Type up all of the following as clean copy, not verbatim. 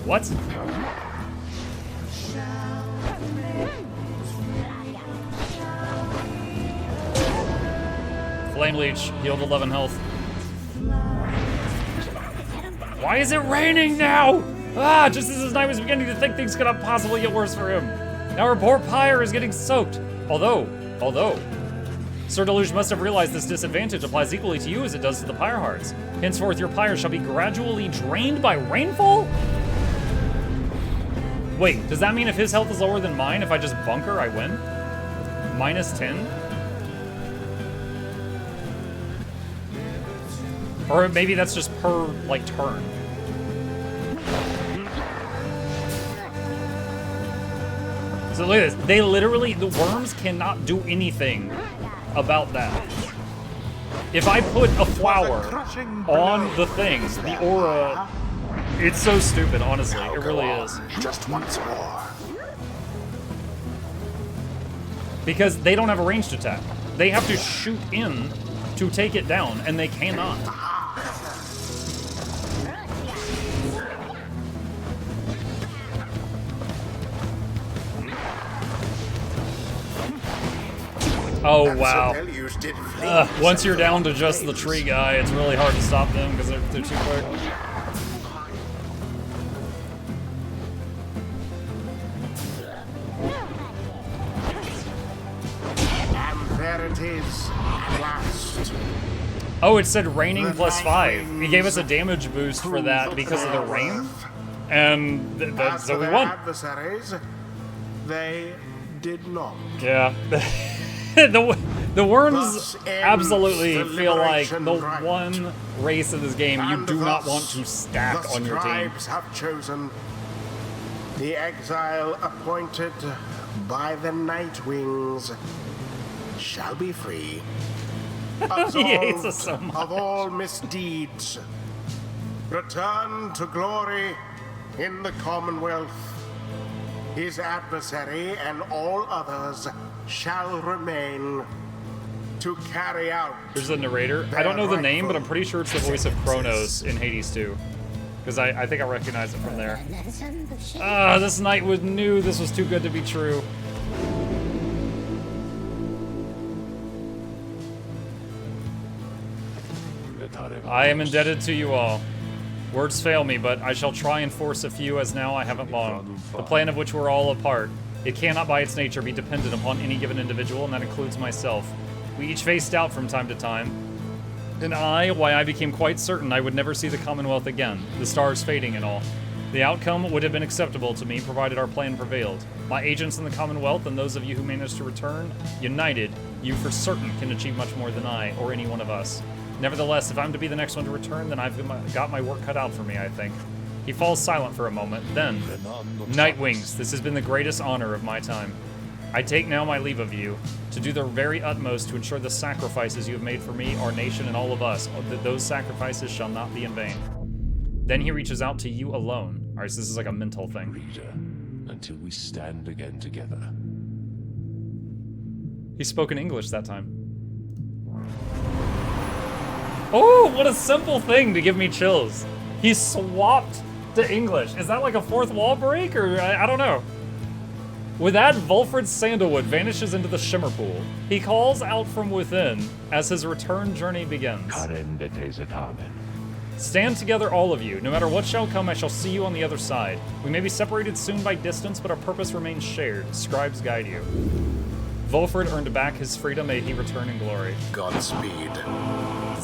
What? Flame Leech, healed 11 health. Why is it raining now? Ah, just as his knight was beginning to think things could not possibly get worse for him. Now our poor Pyre is getting soaked. Although, Sir Deluge must have realized this disadvantage applies equally to you as it does to the Pyre Hearts. Henceforth, your Pyre shall be gradually drained by rainfall? Wait, does that mean if his health is lower than mine, if I just bunker, I win? Minus 10? Or maybe that's just per, like, turn. So look at this. They literally, the worms cannot do anything about that. If I put a flower on the things, the aura, it's so stupid, honestly. It really is. Just once more. Because they don't have a ranged attack. They have to shoot in to take it down, and they cannot. Oh, wow. Once you're down to just the tree guy, it's really hard to stop them because they're too quick. And there it is, at last. Oh, it said raining plus 5. He gave us a damage boost for that because of the rain. And so we won. Adversaries, they did not. Yeah. The worms absolutely feel like the one race in this game you do not want to stack on your team. The scribes have chosen the exile appointed by the Night Wings shall be free. He hates us so much. Of all misdeeds, return to glory in the Commonwealth. His adversary and all others shall remain to carry out. Here's the narrator. I don't know the name, but I'm pretty sure it's the voice of Kronos in Hades 2. Because I think I recognize it from there. Ah, this knight knew this was too good to be true. I am indebted to you all. Words fail me, but I shall try and force a few as now I haven't long. The plan of which we're all a part. It cannot by its nature be dependent upon any given individual, and that includes myself. We each face doubt from time to time. And why I became quite certain I would never see the Commonwealth again, the stars fading and all. The outcome would have been acceptable to me, provided our plan prevailed. My agents in the Commonwealth and those of you who managed to return, united, you for certain can achieve much more than I, or any one of us. Nevertheless, if I'm to be the next one to return, then I've got my work cut out for me, I think. He falls silent for a moment, then, Nightwings, this has been the greatest honor of my time. I take now my leave of you, to do the very utmost to ensure the sacrifices you have made for me, our nation, and all of us, that those sacrifices shall not be in vain. Then he reaches out to you alone. Alright, so this is like a mental thing. Reader, until we stand again together. He spoke in English that time. Oh, what a simple thing to give me chills. He swapped to English. Is that like a fourth wall break, or I don't know. With that, Volfred's sandalwood vanishes into the shimmer pool. He calls out from within as his return journey begins. Stand together, all of you. No matter what shall come, I shall see you on the other side. We may be separated soon by distance, but our purpose remains shared. Scribes guide you. Volfred earned back his freedom. May he return in glory. Godspeed,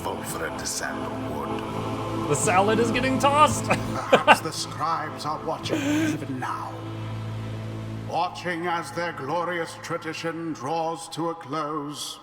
Volfred Sandalwood. The salad is getting tossed. Perhaps the scribes are watching even now. Watching as their glorious tradition draws to a close.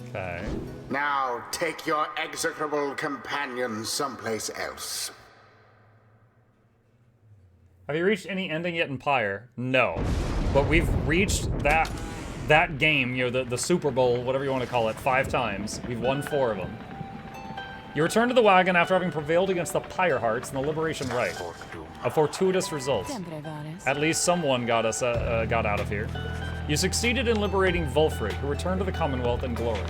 Okay. Now take your execrable companions someplace else. Have you reached any ending yet in Pyre? No. But we've reached that game, you know, the Super Bowl, whatever you want to call it, 5 times. We've won 4 of them. You return to the wagon after having prevailed against the Pyre Hearts and the Liberation Rite. A fortuitous result. At least someone got us got out of here. You succeeded in liberating Volfred, who returned to the Commonwealth in glory.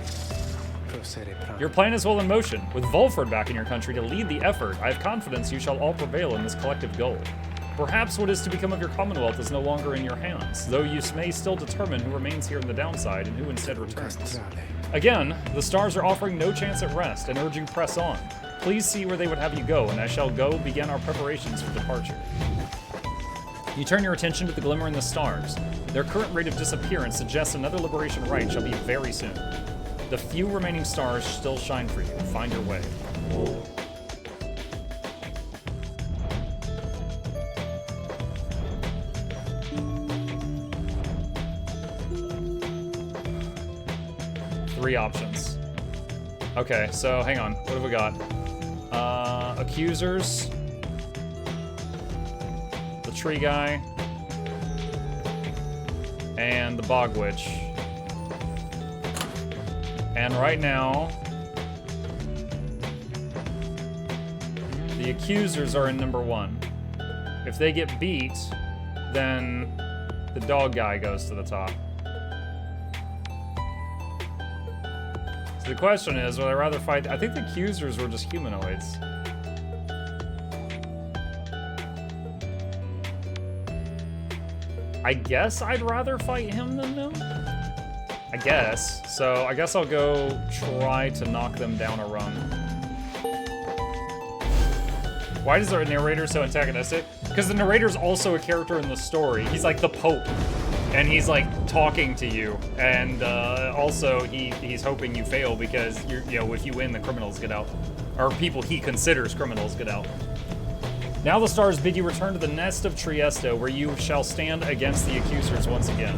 Your plan is well in motion. With Volfred back in your country to lead the effort, I have confidence you shall all prevail in this collective goal. Perhaps what is to become of your Commonwealth is no longer in your hands, though you may still determine who remains here in the downside and who instead returns. Again, the stars are offering no chance at rest and urge you press on. Please see where they would have you go, and I shall go begin our preparations for departure. You turn your attention to the glimmer in the stars. Their current rate of disappearance suggests another liberation rite shall be very soon. The few remaining stars still shine for you. Find your way. Three options. Okay, so hang on. What have we got? Accusers. The tree guy. And the bog witch. And right now, the accusers are in number 1. If they get beat, then the dog guy goes to the top. So the question is, would I rather fight? I think the accusers were just humanoids. I guess I'd rather fight him than them. I guess. So I guess I'll go try to knock them down a rung. Why is our narrator so antagonistic? Because the narrator's also a character in the story. He's like the Pope. And he's like talking to you. And also he's hoping you fail because if you win, the criminals get out. Or people he considers criminals get out. Now the stars bid you return to the nest of Trieste, where you shall stand against the accusers once again.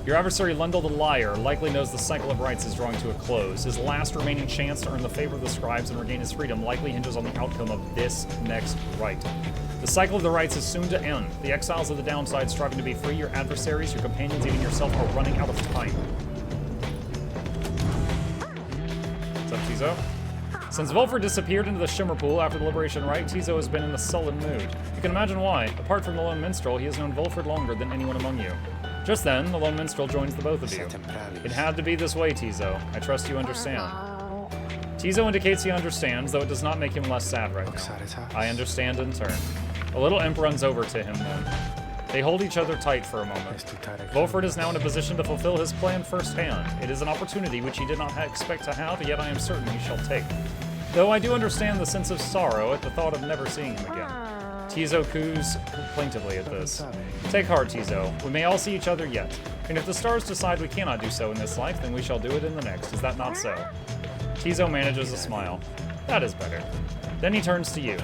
Your adversary Lundel the Liar likely knows the cycle of rights is drawing to a close. His last remaining chance to earn the favor of the scribes and regain his freedom likely hinges on the outcome of this next rite. The cycle of the rights is soon to end. The exiles of the downside striving to be free, your adversaries, your companions, even yourself are running out of time. What's up, Tizo? Since Volfred disappeared into the Shimmer Pool after the Liberation Rite, Tizo has been in a sullen mood. You can imagine why. Apart from the Lone Minstrel, he has known Volfred longer than anyone among you. Just then, the Lone Minstrel joins the both of you. It had to be this way, Tizo. I trust you understand. Tizo indicates he understands, though it does not make him less sad right now. I understand in turn. A little imp runs over to him then. They hold each other tight for a moment. Volfred is now in a position to fulfill his plan firsthand. It is an opportunity which he did not expect to have, yet I am certain he shall take. Though I do understand the sense of sorrow at the thought of never seeing him again. Tizo coos plaintively at this. Take heart, Tizo. We may all see each other yet. And if the stars decide we cannot do so in this life, then we shall do it in the next. Is that not so? Tizo manages a smile. That is better. Then he turns to you.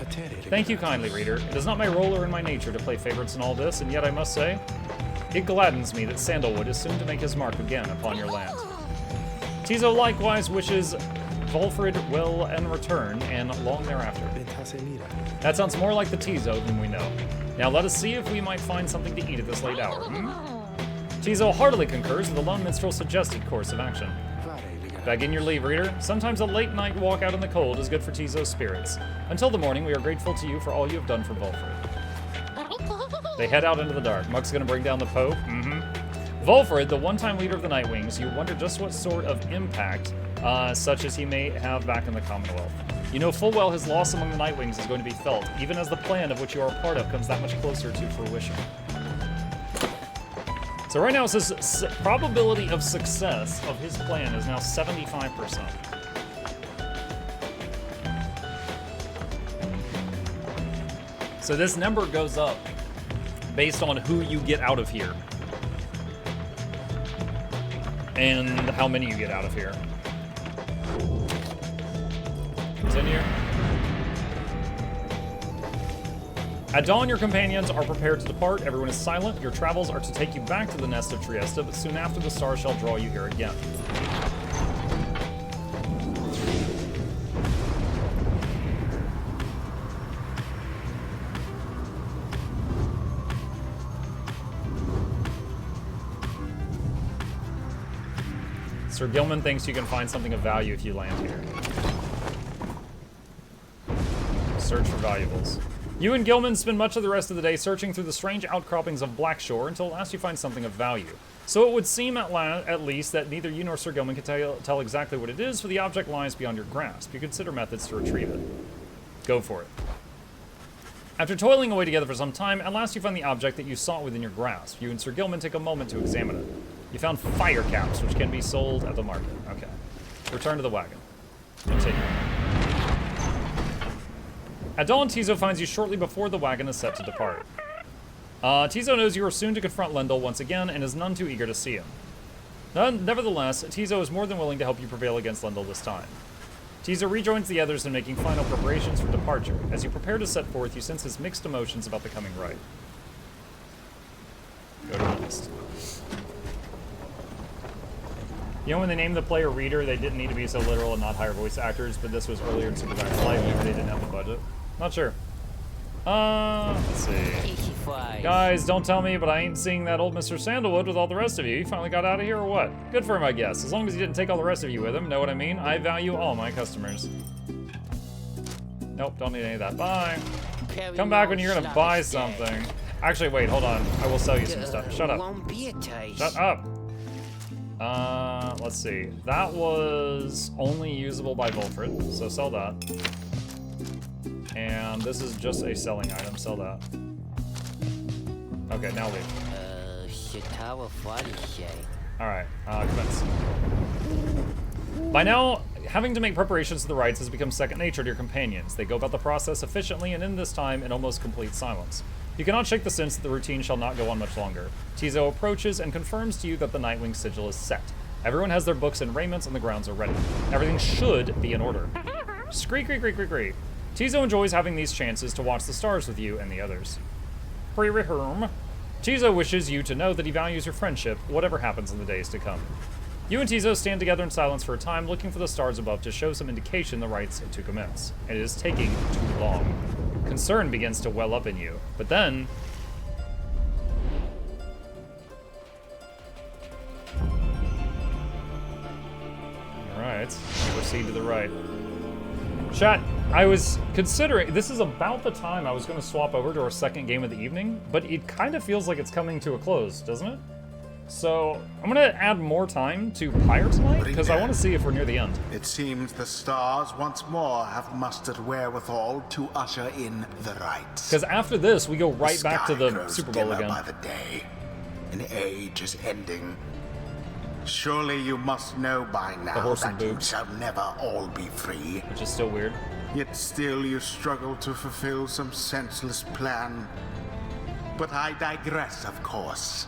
Thank you kindly, reader. It is not my role or in my nature to play favorites in all this, and yet I must say, it gladdens me that Sandalwood is soon to make his mark again upon your land. Tizo likewise wishes Volfred well and return, and long thereafter. That sounds more like the Tizo than we know. Now let us see if we might find something to eat at this late hour. Tizo heartily concurs with the Lone Minstrel's suggested course of action. Begging your leave, reader, sometimes a late night walk out in the cold is good for Tizo's spirits. Until the morning, we are grateful to you for all you have done for Volfred. They head out into the dark. Muck's gonna bring down the Pope. Volfred, the one-time leader of the Nightwings, you wonder just what sort of impact, such as he may have back in the Commonwealth. You know full well his loss among the Nightwings is going to be felt, even as the plan of which you are a part of comes that much closer to fruition. So right now it says probability of success of his plan is now 75%. So this number goes up based on who you get out of here. And how many you get out of here. Continue. At dawn, your companions are prepared to depart. Everyone is silent. Your travels are to take you back to the nest of Trieste, but soon after the stars shall draw you here again. Sir Gilman thinks you can find something of value if you land here. Search for valuables. You and Gilman spend much of the rest of the day searching through the strange outcroppings of Blackshore until at last you find something of value. So it would seem at least that neither you nor Sir Gilman can tell exactly what it is, for the object lies beyond your grasp. You consider methods to retrieve it. Go for it. After toiling away together for some time, at last you find the object that you sought within your grasp. You and Sir Gilman take a moment to examine it. You found fire caps, which can be sold at the market. Okay. Return to the wagon. Continue. At dawn, Tizo finds you shortly before the wagon is set to depart. Tizo knows you are soon to confront Lendl once again and is none too eager to see him. Nevertheless, Tizo is more than willing to help you prevail against Lendl this time. Tizo rejoins the others in making final preparations for departure. As you prepare to set forth, you sense his mixed emotions about the coming rite. Go to the list. You know when they named the player Reader, they didn't need to be so literal and not hire voice actors, but this was earlier in Supermax Live, maybe they didn't have the budget. Not sure. Let's see. Guys, don't tell me, but I ain't seeing that old Mr. Sandalwood with all the rest of you. He finally got out of here or what? Good for him, I guess. As long as he didn't take all the rest of you with him, know what I mean? I value all my customers. Nope, don't need any of that. Bye. Come back when you're gonna buy something. Actually, wait, hold on. I will sell you some stuff. Shut up. Shut up. Let's see. That was only usable by Volfred, so sell that. And this is just a selling item. Sell that. Okay, now leave. Alright, commence. By now, having to make preparations for the rites has become second nature to your companions. They go about the process efficiently and in this time in almost complete silence. You cannot shake the sense that the routine shall not go on much longer. Tizo approaches and confirms to you that the Nightwing sigil is set. Everyone has their books and raiments and the grounds are ready. Everything should be in order. Screek, creak, creak, creak, creak. Tizo enjoys having these chances to watch the stars with you and the others. Tizo wishes you to know that he values your friendship, whatever happens in the days to come. You and Tizo stand together in silence for a time, looking for the stars above to show some indication the rites to commence. It is taking too long. Concern begins to well up in you, but then... Alright, proceed to the right. Chat, I was considering, this is about the time I was going to swap over to our second game of the evening, but it kind of feels like it's coming to a close, doesn't it? So, I'm going to add more time to Pyre tonight, because I want to see if we're near the end. It seems the stars once more have mustered wherewithal to usher in the rites. Because after this, we go right back to the Super Bowl again. By the day. An age is ending. Surely you must know by now that you shall never all be free. Which is still weird. Yet still you struggle to fulfill some senseless plan. But I digress, of course.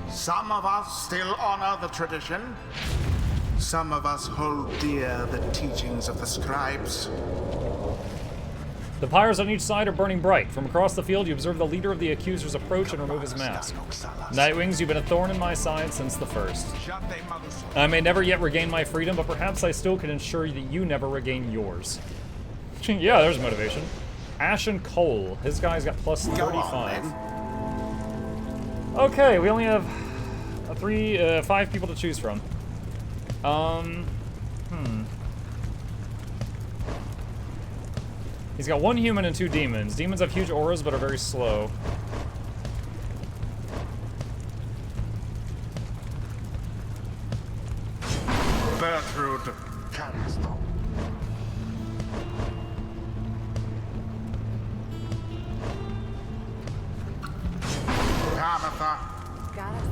Some of us still honor the tradition. Some of us hold dear the teachings of the scribes. The pyres on each side are burning bright. From across the field, you observe the leader of the accusers approach and remove his mask. Nightwings, you've been a thorn in my side since the first. I may never yet regain my freedom, but perhaps I still can ensure that you never regain yours. Yeah, there's motivation. Ash and Cole. His guy's got plus 35. Okay, we only have 5 people to choose from. He's got 1 human and 2 demons. Demons have huge auras, but are very slow. Bertrude. Tabitha. Got it.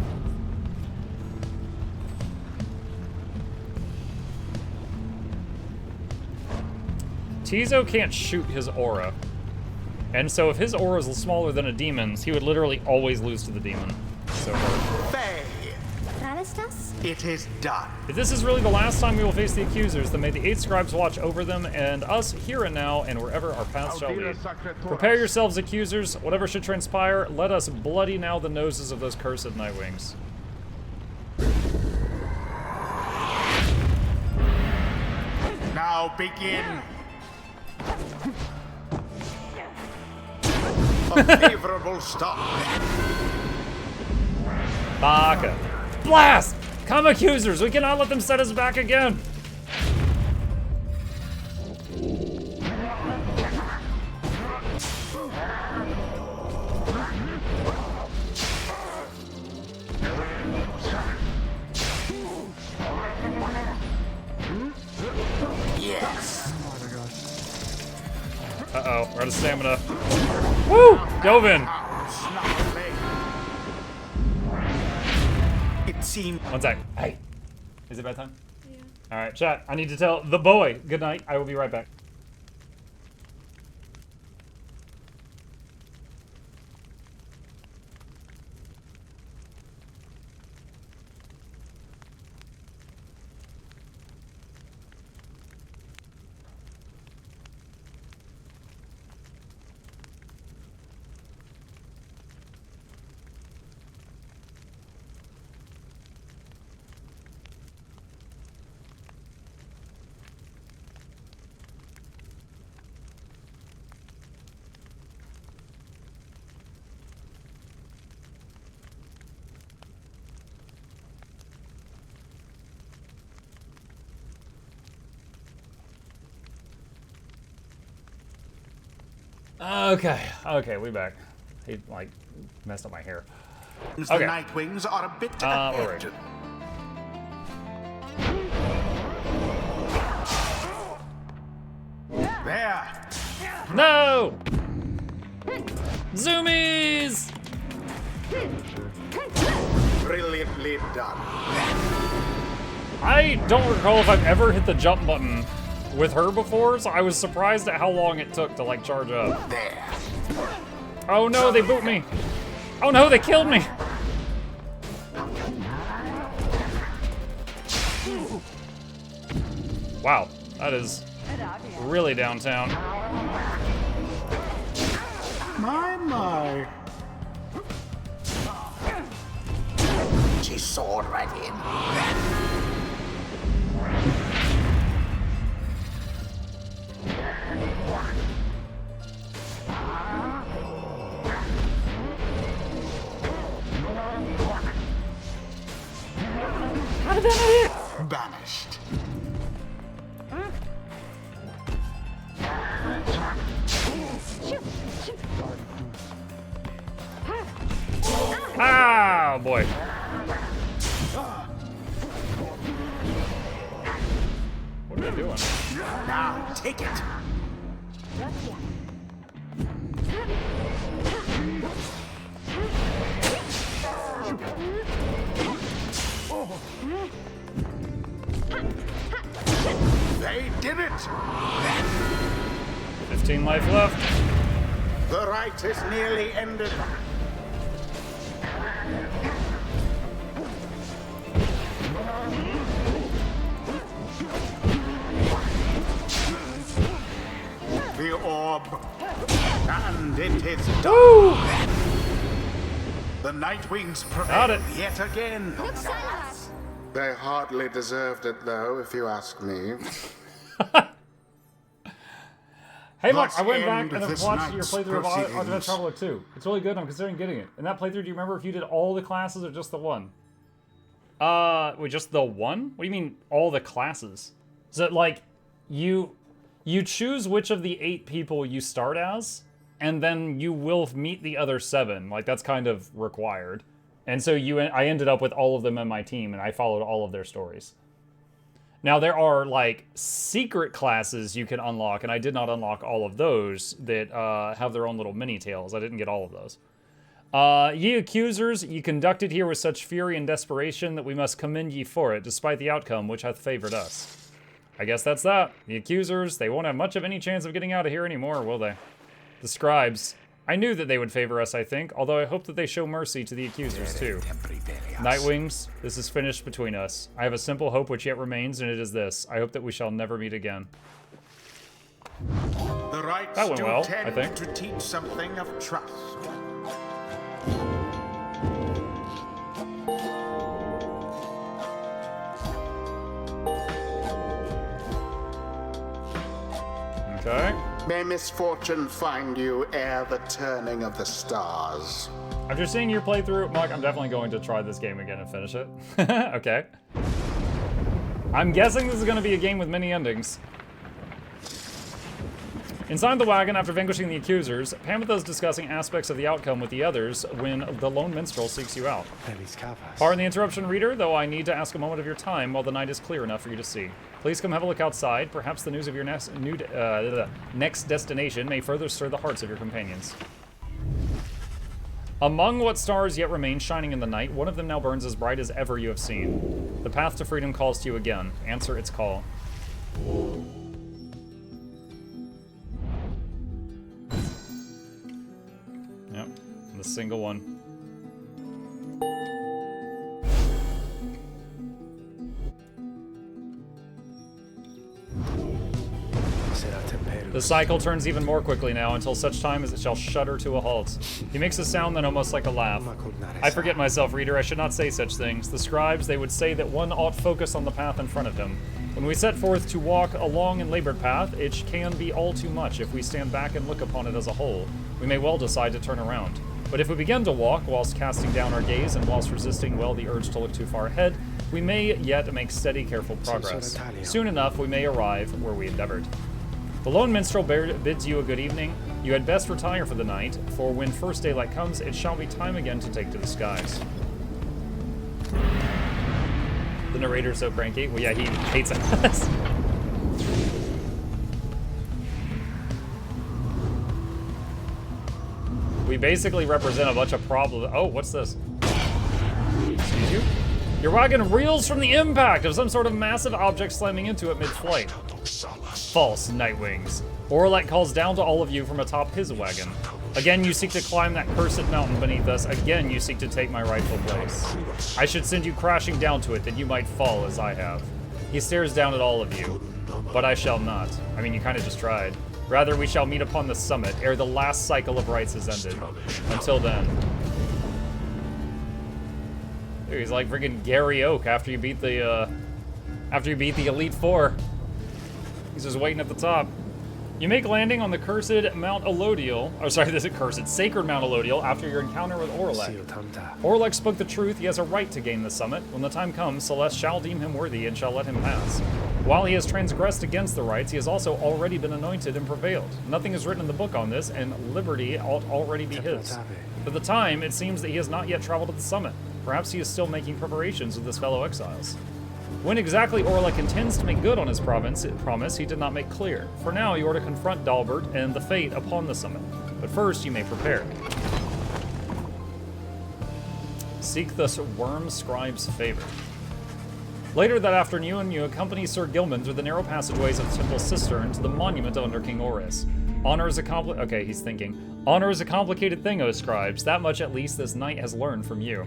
Tizo can't shoot his aura. And so if his aura is smaller than a demon's, he would literally always lose to the demon. So hard. Faye. It is done. If this is really the last time we will face the accusers, then may the 8 scribes watch over them and us here and now and wherever our paths shall lead. Prepare yourselves, accusers. Whatever should transpire, let us bloody now the noses of those cursed Nightwings. Now begin. A favorable start. Baka. Blast! Come, accusers! We cannot let them set us back again! We're out of stamina. Woo! Dove in. It seemed. One sec. Hey. Is it bedtime? Yeah. Alright, chat. I need to tell the boy good night. I will be right back. Okay, we back. He, like, messed up my hair. The Okay. Nightwings are a bit we're ahead. right. There. No! Zoomies! Brilliantly done. I don't recall if I've ever hit the jump button with her before, so I was surprised at how long it took to, like, charge up. There. Oh no, they boot me! Oh no, they killed me! Wow, that is really downtown. My. She soared right in. How did that not hit? Banished. Ah, boy. What are they doing? Now, take it. They did it! 15 life left. The rite is nearly ended. The orb. And it is done. Woo! The Nightwings Got prevail it. yet again. They hardly deserved it, though, if you ask me. Hey, look, Let's I went back end and I've this watched your night's playthrough of Ultimate proceedings. Traveler 2. It's really good. I'm considering getting it. In that playthrough, do you remember if you did all the classes or just the one? Wait, just the one? What do you mean, all the classes? Is it like, you choose which of the 8 people you start as, and then you will meet the other 7. Like, that's kind of required. And so I ended up with all of them in my team, and I followed all of their stories. Now, there are, like, secret classes you can unlock, and I did not unlock all of those that have their own little mini-tales. I didn't get all of those. Ye accusers, ye conducted here with such fury and desperation that we must commend ye for it, despite the outcome which hath favored us. I guess that's that. The accusers, they won't have much of any chance of getting out of here anymore, will they? The scribes, I knew that they would favor us, I think, although I hope that they show mercy to the accusers, too. Nightwings, this is finished between us. I have a simple hope which yet remains, and it is this. I hope that we shall never meet again. The rites That went do well, tend I think. to teach something of trust. Okay. May misfortune find you ere the turning of the stars. After seeing your playthrough, Mark, I'm definitely going to try this game again and finish it. Okay. I'm guessing this is going to be a game with many endings. Inside the wagon, after vanquishing the accusers, Pamitha is discussing aspects of the outcome with the others when the lone minstrel seeks you out. Pardon the interruption, reader, though I need to ask a moment of your time while the night is clear enough for you to see. Please come have a look outside. Perhaps the news of your next destination may further stir the hearts of your companions. Among what stars yet remain shining in the night, one of them now burns as bright as ever you have seen. The path to freedom calls to you again. Answer its call. Yep, the single one. The cycle turns even more quickly now until such time as it shall shudder to a halt. He makes a sound then almost like a laugh. I forget myself, reader, I should not say such things. The scribes, they would say that one ought focus on the path in front of him. When we set forth to walk a long and labored path, it can be all too much if we stand back and look upon it as a whole. We may well decide to turn around. But if we begin to walk whilst casting down our gaze and whilst resisting well the urge to look too far ahead, we may yet make steady, careful progress. Soon enough, we may arrive where we endeavored. The lone minstrel bids you a good evening. You had best retire for the night, for when first daylight comes, it shall be time again to take to the skies. The narrator's so cranky. Well, yeah, he hates us. We basically represent a bunch of problems. Oh, what's this? Excuse you? Your wagon reels from the impact of some sort of massive object slamming into it mid-flight. False, Nightwings. Orlek calls down to all of you from atop his wagon. Again, you seek to climb that cursed mountain beneath us. Again, you seek to take my rightful place. I should send you crashing down to it that you might fall as I have. He stares down at all of you, but I shall not. I mean, you kind of just tried. Rather, we shall meet upon the summit ere the last cycle of rites is ended. Until then. Dude, he's like freaking Gary Oak after you beat the Elite Four. He's just waiting at the top. You make landing on the cursed Mount Elodiel, or sorry, this is cursed, sacred Mount Elodiel after your encounter with Orlek. Orlek spoke the truth. He has a right to gain the summit. When the time comes, Celeste shall deem him worthy and shall let him pass. While he has transgressed against the rites, he has also already been anointed and prevailed. Nothing is written in the book on this, and liberty ought already be his. For the time, it seems that he has not yet traveled to the summit. Perhaps he is still making preparations with his fellow exiles. When exactly Orlek intends to make good on his promise, he did not make clear. For now, you are to confront Dalbert and the fate upon the summit. But first, you may prepare. Seek the worm scribe's favor. Later that afternoon, you accompany Sir Gilman through the narrow passageways of the temple cistern to the monument under King Oris. Honor is a okay, he's thinking. Honor is a complicated thing, O scribes. That much at least this knight has learned from you.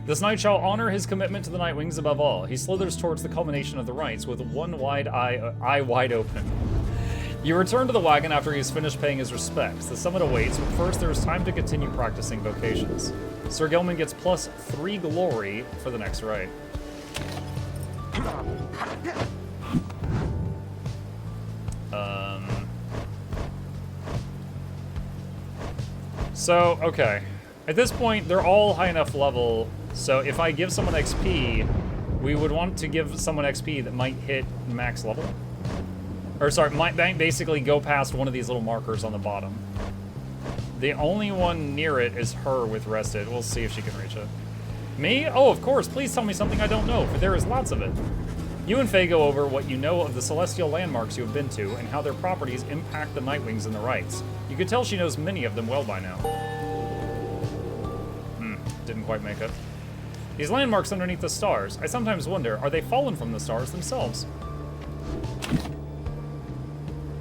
This knight shall honor his commitment to the Nightwings above all. He slithers towards the culmination of the rites with one wide eye wide open. You return to the wagon after he has finished paying his respects. The summit awaits, but first there is time to continue practicing vocations. Sir Gilman gets +3 glory for the next rite. So, okay. At this point, they're all high enough level, so if I give someone XP, we would want to give someone XP that might hit max level. Or sorry, might basically go past one of these little markers on the bottom. The only one near it is her with rested. We'll see if she can reach it. Me? Oh, of course, please tell me something I don't know, for there is lots of it. You and Faye go over what you know of the celestial landmarks you have been to and how their properties impact the Nightwings and the rites. You could tell she knows many of them well by now. Didn't quite make it. These landmarks underneath the stars, I sometimes wonder, are they fallen from the stars themselves?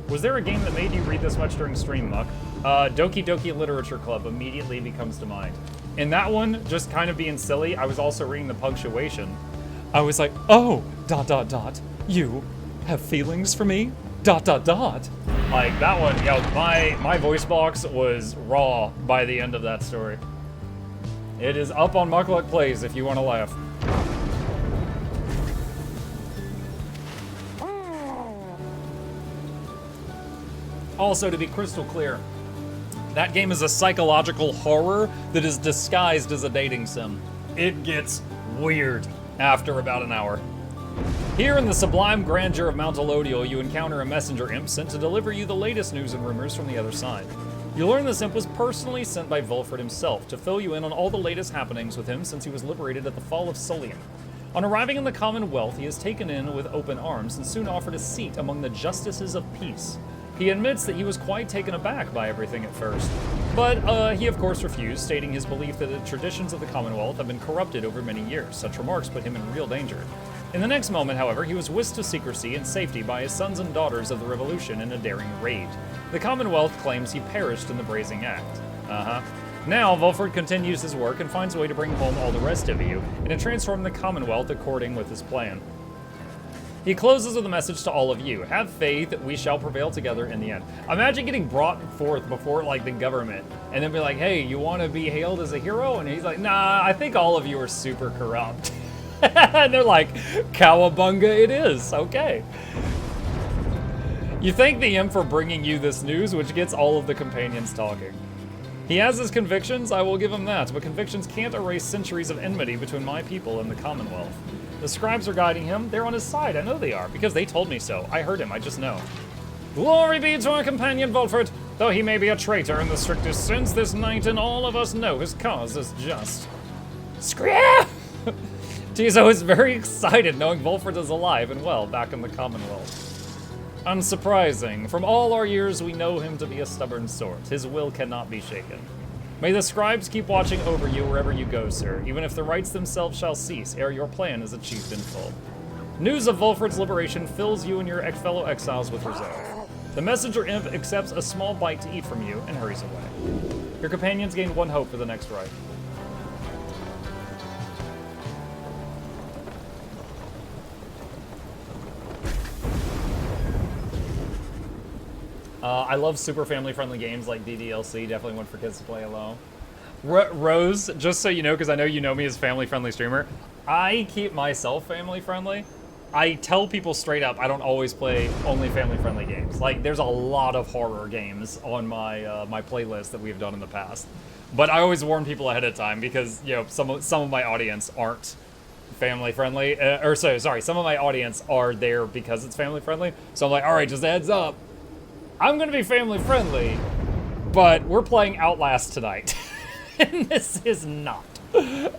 Was there a game that made you read this much during stream, Muck? Doki Doki Literature Club immediately comes to mind. In that one, just kind of being silly, I was also reading the punctuation. I was like, oh, ... you have feelings for me? ... Like that one, yeah, my voice box was raw by the end of that story. It is up on Mukluk Plays if you want to laugh. Also, to be crystal clear, that game is a psychological horror that is disguised as a dating sim. It gets weird after about an hour. Here in the sublime grandeur of Mount Elodial, you encounter a messenger imp sent to deliver you the latest news and rumors from the other side. You learn this imp was personally sent by Volfred himself to fill you in on all the latest happenings with him since he was liberated at the fall of Solium. On arriving in the Commonwealth, he is taken in with open arms and soon offered a seat among the Justices of Peace. He admits that he was quite taken aback by everything at first, but he of course refused, stating his belief that the traditions of the Commonwealth have been corrupted over many years. Such remarks put him in real danger. In the next moment, however, he was whisked to secrecy and safety by his sons and daughters of the Revolution in a daring raid. The Commonwealth claims he perished in the Brazen Act. Now, Volfred continues his work and finds a way to bring home all the rest of you, and to transform the Commonwealth according with his plan. He closes with a message to all of you. Have faith, we shall prevail together in the end. Imagine getting brought forth before, like, the government, and then be like, hey, you want to be hailed as a hero? And he's like, nah, I think all of you are super corrupt. And they're like, cowabunga it is, okay. You thank the imp for bringing you this news, which gets all of the companions talking. He has his convictions, I will give him that, but convictions can't erase centuries of enmity between my people and the Commonwealth. The scribes are guiding him, they're on his side, I know they are, because they told me so. I heard him, I just know. Glory be to our companion Volfred! Though he may be a traitor in the strictest sense, this knight and all of us know his cause is just. Scream! Tizo is very excited knowing Volfred is alive and well back in the Commonwealth. Unsurprising. From all our years, we know him to be a stubborn sort. His will cannot be shaken. May the scribes keep watching over you wherever you go, sir, even if the rites themselves shall cease ere your plan is achieved in full. News of Volfred's liberation fills you and your fellow exiles with resolve. The messenger imp accepts a small bite to eat from you and hurries away. Your companions gain one hope for the next rite. I love super family-friendly games like DDLC, definitely one for kids to play alone. Rose, just so you know, because I know you know me as a family-friendly streamer, I keep myself family-friendly. I tell people straight up I don't always play only family-friendly games. Like, there's a lot of horror games on my my playlist that we've done in the past. But I always warn people ahead of time because, you know, some of my audience aren't family-friendly. Some of my audience are there because it's family-friendly. So I'm like, all right, just a heads up. I'm gonna be family friendly, but we're playing Outlast tonight. And this is not. You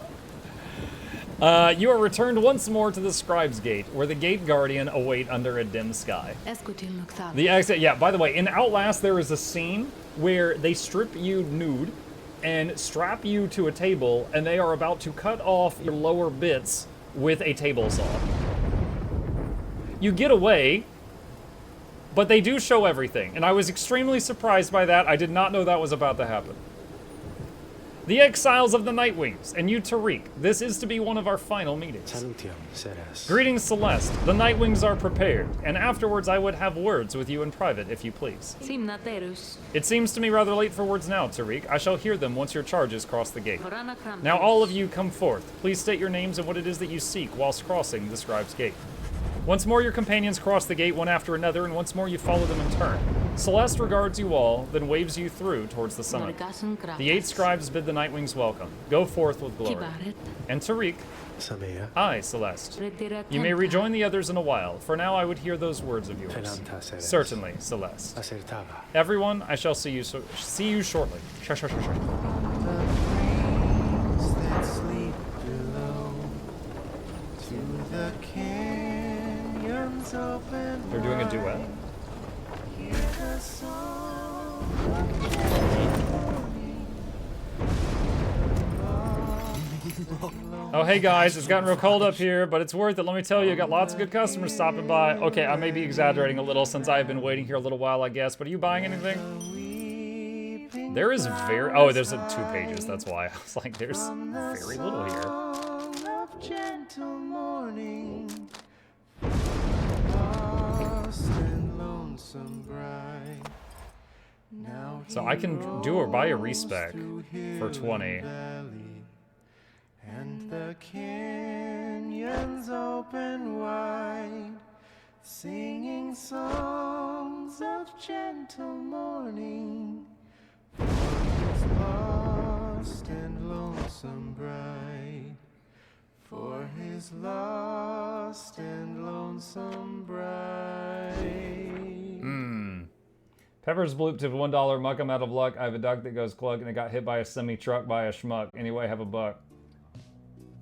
are returned once more to the Scribe's Gate, where the Gate Guardian await under a dim sky. The exit, yeah, by the way, in Outlast there is a scene where they strip you nude and strap you to a table, and they are about to cut off your lower bits with a table saw. You get away, but they do show everything, and I was extremely surprised by that. I did not know that was about to happen. The exiles of the Nightwings, and you, Tariq. This is to be one of our final meetings. Greetings, Celeste. The Nightwings are prepared, and afterwards I would have words with you in private, if you please. It seems to me rather late for words now, Tariq. I shall hear them once your charges cross the gate. Now all of you come forth. Please state your names and what it is that you seek whilst crossing the Scribe's Gate. Once more your companions cross the gate one after another, and once more you follow them in turn. Celeste regards you all, then waves you through towards the summit. The 8 scribes bid the Nightwings welcome. Go forth with glory. And Tariq, I, Celeste. You may rejoin the others in a while. For now I would hear those words of yours. Certainly, Celeste. Everyone, I shall see you shortly. They're doing a duet. Oh, hey guys, it's gotten real cold up here, but it's worth it. Let me tell you, I got lots of good customers stopping by. Okay, I may be exaggerating a little since I've been waiting here a little while, I guess, but are you buying anything? There is there's 2 pages, that's why. I was like, there's very little here. So I can do or buy a respec for 20. And the canyons open wide, singing songs of gentle mourning for his lost and lonesome bride, for his lost lost and lonesome bride. Pepper's bloop to $1. Muck, I'm out of luck. I have a duck that goes cluck and it got hit by a semi-truck by a schmuck. Anyway, have a buck.